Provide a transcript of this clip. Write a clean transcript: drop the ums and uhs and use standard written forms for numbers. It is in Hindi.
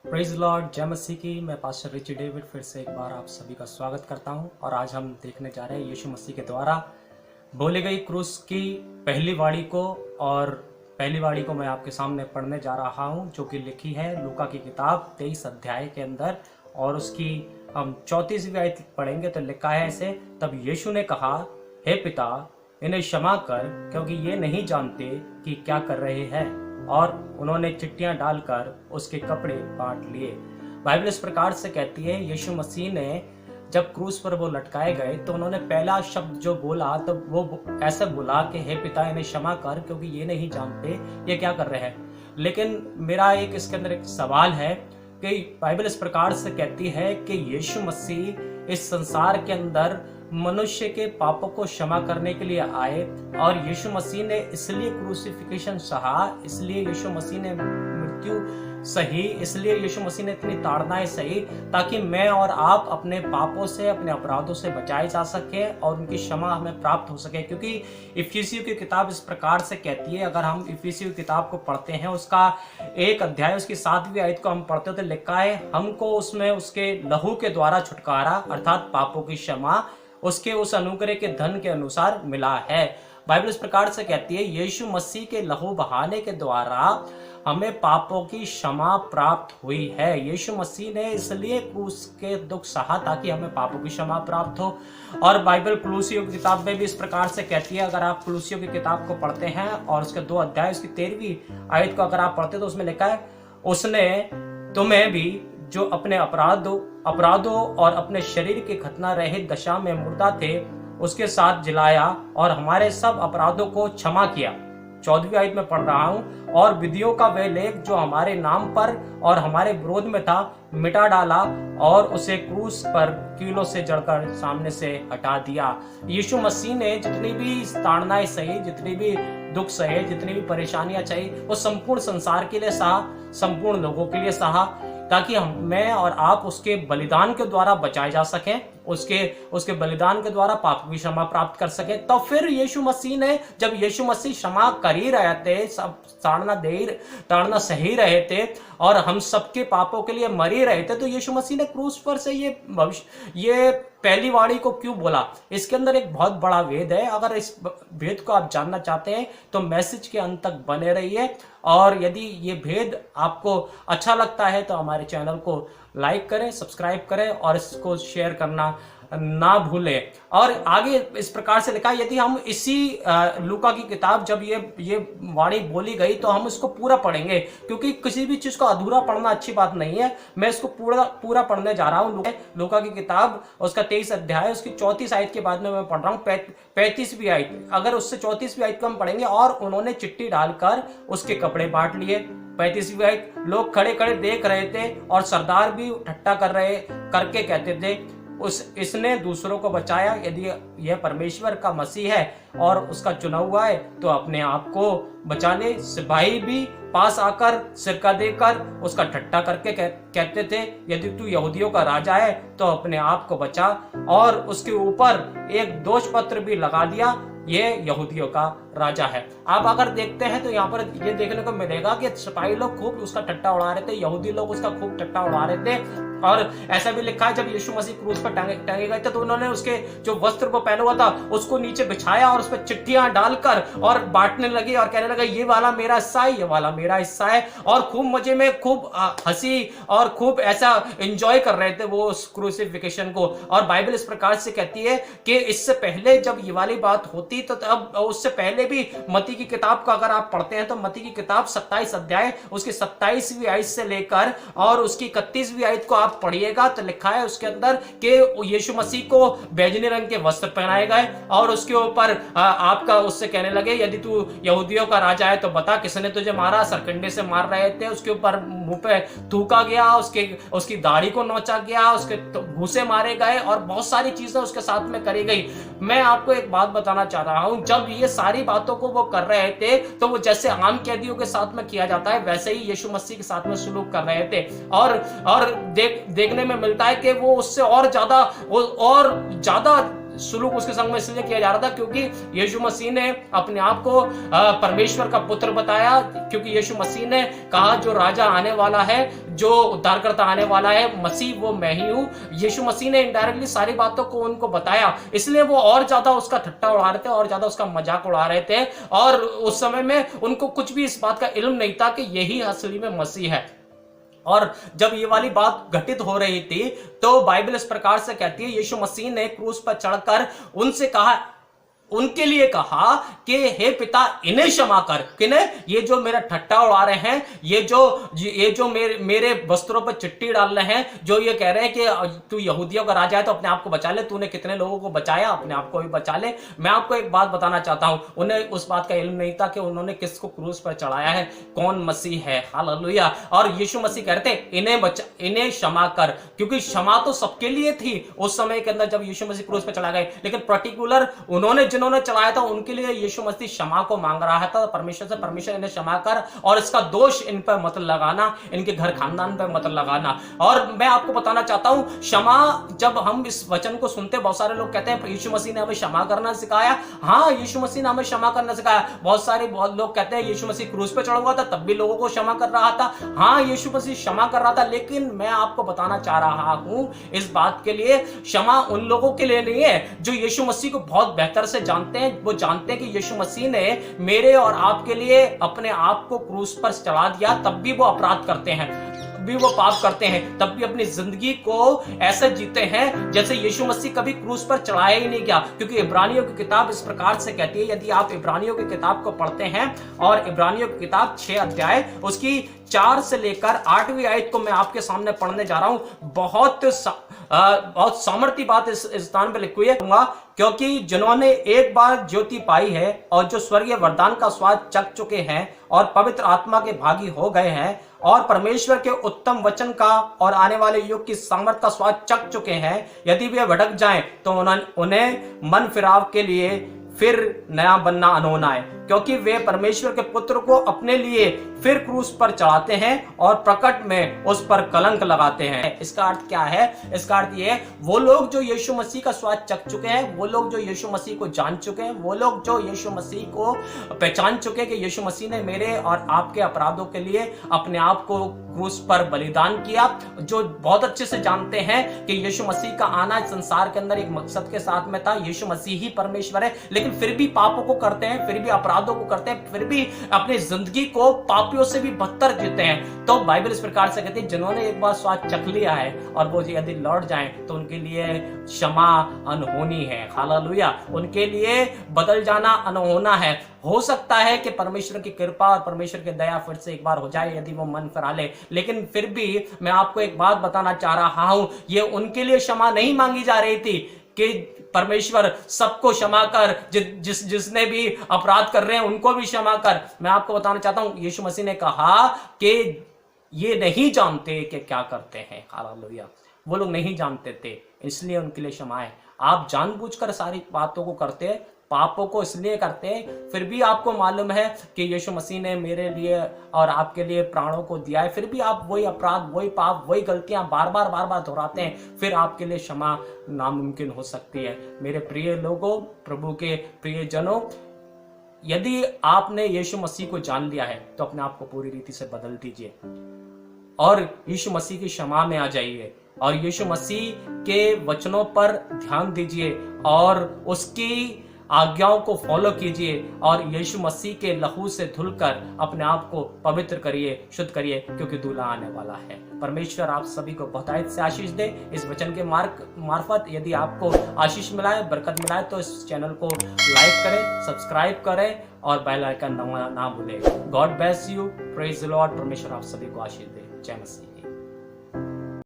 प्रेज लॉर्ड, जय मसीह की। मैं पास्टर रिची डेविड फिर से एक बार आप सभी का स्वागत करता हूं और आज हम देखने जा रहे हैं यीशु मसीह के द्वारा बोली गई क्रूस की पहली वाणी को। और पहली वाणी को मैं आपके सामने पढ़ने जा रहा हूं जो कि लिखी है लूका की किताब 23 अध्याय के अंदर, और उसकी हम 34वीं आयत पढ़ेंगे तो लिखा है ऐसे। तब यीशु ने कहा, हे पिता, इन्हें क्षमा कर, क्योंकि ये नहीं जानते कि क्या कर रहे हैं। और उन्होंने चिट्ठियां डालकर उसके कपड़े बांट लिए। बाइबल इस प्रकार से कहती है, यीशु मसीह ने जब क्रूस पर वो लटकाए गए तो उन्होंने पहला शब्द जो बोला तो वो ऐसे बोला कि हे पिता, इन्हें क्षमा कर, क्योंकि ये नहीं जानते ये क्या कर रहे हैं। लेकिन मेरा इसके अंदर एक सवाल है कि बाइबल इस प्रकार से कहती है कि यीशु मसीह इस संसार के अंदर मनुष्य के पापों को क्षमा करने के लिए आए, और यीशु मसीह ने इसलिए क्रूसिफिकेशन सहा, इसलिए यीशु मसीह ने मृत्यु सही, इसलिए यीशु मसीह ने इतनी ताड़नाएं सही ताकि मैं और आप अपने पापों से, अपने अपराधों से बचाए जा सके और उनकी क्षमा हमें प्राप्त हो सके। क्योंकि इफिसियों की किताब इस प्रकार से कहती है, अगर हम इफिसियों की किताब को पढ़ते हैं, उसका 1 अध्याय उसकी 7वीं आयत को हम पढ़ते हो तो लिखा है, हमको उसमें उसके लहू के द्वारा छुटकारा अर्थात पापों की क्षमा उसके उस अनुग्रह के धन के अनुसार मिला है। बाइबल इस प्रकार से कहती है, यीशु मसीह के लहू बहाने के द्वारा हमें पापों की क्षमा प्राप्त हुई है। यीशु मसीह ने इसलिए क्रूस के दुख सहा ताकि हमें पापों की क्षमा प्राप्त हो। और बाइबल कुलूसियों की किताब में भी इस प्रकार से कहती है, अगर आप कुलूसियों की किताब को पढ़ते हैं और उसके 2 अध्याय उसकी 13वीं आयत को अगर आप पढ़ते तो उसमें लिखा है, उसने तुम्हें भी जो अपने अपराधों और अपने शरीर के खतना रहित दशा में मुर्दा थे उसके साथ जिलाया और हमारे सब अपराधों को क्षमा किया। 14वीं आयत में पढ़ रहा हूं, और विधियों का वह लेख जो हमारे नाम पर और हमारे विरोध में था मिटा डाला और उसे क्रूस पर कीलों से जड़कर सामने से हटा दिया। यीशु मसीह ने जितनी भी ताड़नाएं सही, जितनी भी दुख सहे, जितनी भी परेशानियां सही, वो संपूर्ण संसार के लिए सहा, संपूर्ण लोगों के लिए सहा, ताकि मैं और आप उसके बलिदान के द्वारा बचाए जा सकें, उसके बलिदान के द्वारा पाप की क्षमा प्राप्त कर सके। तो फिर यीशु मसीह ने, जब यीशु मसीह क्षमा कर ही रहे थे, सब ताड़ना सही रहे थे और हम सबके पापों के लिए मर ही रहे थे, तो यीशु मसीह ने क्रूस पर से ये पहली वाणी को क्यों बोला? इसके अंदर एक बहुत बड़ा वेद है। अगर इस भेद को आप जानना चाहते हैं तो मैसेज के अंत तक बने रहिए, और यदि ये भेद आपको अच्छा लगता है तो हमारे चैनल को लाइक करें, सब्सक्राइब करें और इसको शेयर करना ना भूलें। और आगे इस प्रकार से लिखा, यदि हम इसी लूका की किताब जब ये वाणी बोली गई तो हम इसको पूरा पढ़ेंगे, क्योंकि किसी भी चीज को अधूरा पढ़ना अच्छी बात नहीं है। मैं इसको पूरा पढ़ने जा रहा हूँ। लूका की किताब उसका 23 अध्याय उसकी 34 आयत के बाद में मैं पढ़ रहा हूँ 35वीं आयत। अगर उससे 34वीं आयत को हम पढ़ेंगे, और उन्होंने चिट्ठी डालकर उसके कपड़े बांट लिए। 35वीं आयत, लोग खड़े खड़े देख रहे थे और सरदार भी ठट्ठा करके कहते थे, इसने दूसरों को बचाया। यदि यह परमेश्वर का मसीह है और उसका चुना हुआ है तो अपने आप को बचा ले। सिपाही भी पास आकर सिरका देकर उसका ठट्ठा करके कहते थे, यदि तू यहूदियों का राजा है तो अपने आप को बचा। और उसके ऊपर एक दोष पत्र भी लगा दिया, ये यहूदियों का राजा है। आप अगर देखते हैं तो यहाँ पर ये देखने को मिलेगा कि सिपाही लोग खूब उसका ठट्ठा उड़ा रहे थे, यहूदी लोग उसका खूब ठट्ठा उड़ा रहे थे। और ऐसा भी लिखा है, जब यीशु मसीह क्रूस पर टांगे गए थे तो उन्होंने उसके जो वस्त्र वो पहना हुआ था उसको नीचे बिछाया और उस पर चिट्ठियां डालकर और बांटने लगी और कहने लगा, ये वाला मेरा हिस्सा है, ये वाला मेरा हिस्सा है। और खूब मजे में, खूब हंसी और खूब ऐसा एंजॉय कर रहे थे वो उस क्रूसिफिकेशन को। और बाइबल इस प्रकार से कहती है कि इससे पहले जब ये वाली बात होती तो तब उससे पहले भी मत्ती की किताब को अगर आप पढ़ते हैं तो मत्ती की किताब 27 अध्याय उसकी 27वीं आयत से लेकर और उसकी 31वीं आयत को आप पढ़िएगा तो लिखा है उसके अंदर कि यीशु मसीह को बैगनी रंग के वस्त्र पहनाए गए और उसके ऊपर आपका उससे कहने लगे, यदि तू यहूदियों का राजा है तो बता किसने तुझे मारा। सरकंडे से मार रहे थे, उसके ऊपर मुंह पे थूका गया, उसकी दाढ़ी को नोचा गया, उसके घूंसे मारे गए और बहुत सारी चीजें उसके साथ में करी गई। मैं आपको एक बात बताना चाह रहा हूं, जब ये सारी बातों को वो कर रहे थे तो वो जैसे आम कैदियों के साथ में किया जाता है वैसे ही यीशु मसीह के साथ में सलूक कर रहे थे। और देखने में मिलता है कि वो उससे और ज्यादा सुलूक उसके संग में इसलिए किया जा रहा था क्योंकि यीशु मसीह ने अपने आप को परमेश्वर का पुत्र बताया, क्योंकि यीशु मसीह ने कहा जो राजा आने वाला है, जो उद्धारकर्ता आने वाला है, मसीह वो मैं ही हूं। यीशु मसीह ने इनडायरेक्टली सारी बातों को उनको बताया, इसलिए वो और ज्यादा उसका ठट्टा उड़ा रहे थे, और ज्यादा उसका मजाक उड़ा रहे थे। और उस समय में उनको कुछ भी इस बात का इल्म नहीं था कि यही असली में मसीह है। और जब ये वाली बात घटित हो रही थी तो बाइबल इस प्रकार से कहती है, यीशु मसीह ने क्रूस पर चढ़कर उनसे कहा, उनके लिए कहा कि हे पिता इन्हें क्षमा कर। किन्हें? ये जो मेरा ठट्टा उड़ा रहे हैं, ये जो मेरे वस्त्रों पर चिट्ठी डाल रहे हैं, जो ये कह रहे हैं कि तू यहूदियों का राजा है तो अपने आप को बचा ले, तूने कितने लोगों को बचाया, अपने आप को भी बचा ले। मैं आपको एक बात बताना चाहता हूं, उन्हें उस बात का इल्म नहीं था कि उन्होंने किसको क्रूस पर चढ़ाया है, कौन मसीह है। हालेलुया। और यीशु मसीह कहते इन्हें क्षमा कर, क्योंकि क्षमा तो सबके लिए थी उस समय के अंदर जब यीशु मसीह क्रूस पर चढ़ा गए, लेकिन पर्टिकुलर जिन्होंने चलाया था उनके लिए यीशु मसीह क्षमा को मांग रहा था परमेश्वर से, परमेश्वर इन्हें क्षमा कर और इसका दोष इन पर मत लगाना, इनके घर खानदान पर मत लगाना। और मैं आपको बताना चाहता हूं, क्षमा, जब हम इस वचन को सुनते, बहुत सारे लोग कहते हैं यीशु मसीह ने हमें क्षमा करना सिखाया। हाँ, यीशु मसीह ने हमें क्षमा करना सिखाया। बहुत लोग कहते हैं यीशु मसीह क्रूस पे चढ़ा हुआ था तब भी लोगों को क्षमा कर रहा था। हाँ, यीशु मसीह क्षमा कर रहा था, लेकिन मैं आपको बताना चाह रहा हूं इस बात के लिए, क्षमा उन लोगों के लिए नहीं है जो यीशु मसीह को बहुत बेहतर से जानते हैं। वो जानते हैं कि यीशु मसीह ने मेरे और आपके लिए अपने आप को क्रूस पर चढ़ा दिया, तब भी वो अपराध करते हैं, भी वो पाप करते हैं, तब भी अपनी जिंदगी को ऐसे जीते हैं जैसे यीशु मसीह कभी क्रूस पर चढ़ाया ही नहीं गया। क्योंकि इब्रानियों की किताब इस प्रकार से कहती है, यदि आप इब्रानियों की किताब को पढ़ते हैं, और इब्रानियों की किताब 6 अध्याय उसकी 4 से लेकर 8वीं आयत को मैं आपके सामने पढ़ने जा रहा हूं। बहुत सामर्थ्य बात इस स्थान पर लिखी हुई है, क्योंकि जिन्होंने एक बार ज्योति पाई है और जो स्वर्गीय वरदान का स्वाद चख चुके हैं और पवित्र आत्मा के भागी हो गए हैं और परमेश्वर के उत्तम वचन का और आने वाले युग की सामर्थ का स्वाद चख चुके हैं, यदि वे भटक जाएं तो उन्हें मन फिराव के लिए फिर नया बनना अनहोना है, क्योंकि वे परमेश्वर के पुत्र को अपने लिए फिर क्रूस पर चढ़ाते हैं और प्रकट में उस पर कलंक लगाते हैं। इसका अर्थ क्या है? इसका अर्थ ये है, वो लोग जो यीशु मसीह का स्वाद चख चुके हैं, वो लोग जो यीशु मसीह को जान चुके हैं, वो लोग जो यीशु मसीह को पहचान चुके हैं कि यीशु मसीह ने मेरे और आपके अपराधों के लिए अपने आप को क्रूस पर बलिदान किया, जो बहुत अच्छे से जानते हैं कि यीशु मसीह का आना संसार के अंदर एक मकसद के साथ में था। यीशु मसीह ही परमेश्वर है, लेकिन फिर भी पापों को करते हैं, फिर भी अपराधों को करते हैं, फिर भी अपनी जिंदगी को पापियों से भी बदतर जीते हैं। तो बाइबल इस प्रकार से कहती है, जिन्होंने एक बार स्वाद चख लिया है और वो यदि लौट जाएं तो उनके लिए क्षमा अनहोनी है। हालेलुया। उनके लिए बदल जाना अनहोना है। हो सकता है कि परमेश्वर की कृपा और परमेश्वर की दया फिर से एक बार हो जाए यदि वो मन फिरा ले, लेकिन फिर भी मैं आपको एक बात बताना चाह रहा हूं, ये उनके लिए क्षमा नहीं मांगी जा रही थी कि परमेश्वर सबको क्षमा कर, जिसने भी अपराध कर रहे हैं उनको भी क्षमा कर। मैं आपको बताना चाहता हूं, यीशु मसीह ने कहा कि ये नहीं जानते कि क्या करते हैं। हालेलुया। वो लोग नहीं जानते थे, इसलिए उनके लिए क्षमा है। आप जानबूझकर सारी बातों को करते हैं, पापों को इसलिए करते हैं, फिर भी आपको मालूम है कि यीशु मसीह ने मेरे लिए और आपके लिए प्राणों को दिया है, फिर भी आप वही अपराध, वही पाप, वही गलतियां बार बार दोहराते हैं, फिर आपके लिए क्षमा नामुमकिन हो सकती है। मेरे प्रिय लोगों, प्रभु के प्रिय जनों, यदि आपने यीशु मसीह को जान लिया है तो अपने आप को पूरी रीति से बदल दीजिए और यीशु मसीह की क्षमा में आ जाइए और यीशु मसीह के वचनों पर ध्यान दीजिए और उसकी आज्ञाओं को फॉलो कीजिए और यीशु मसीह के लहू से धुलकर अपने आप को पवित्र करिए, शुद्ध करिए, क्योंकि दूल्हा आने वाला है। परमेश्वर आप सभी को बहुतायत से आशीष दे। इस वचन के मार्फत यदि आपको आशीष मिला है, बरकत मिला है, तो इस चैनल को लाइक करें, सब्सक्राइब करें और बेल आइकन दबाना ना भूलें। God bless you, praise the Lord. परमेश्वर आप सभी को आशीष दे। जय मसीह।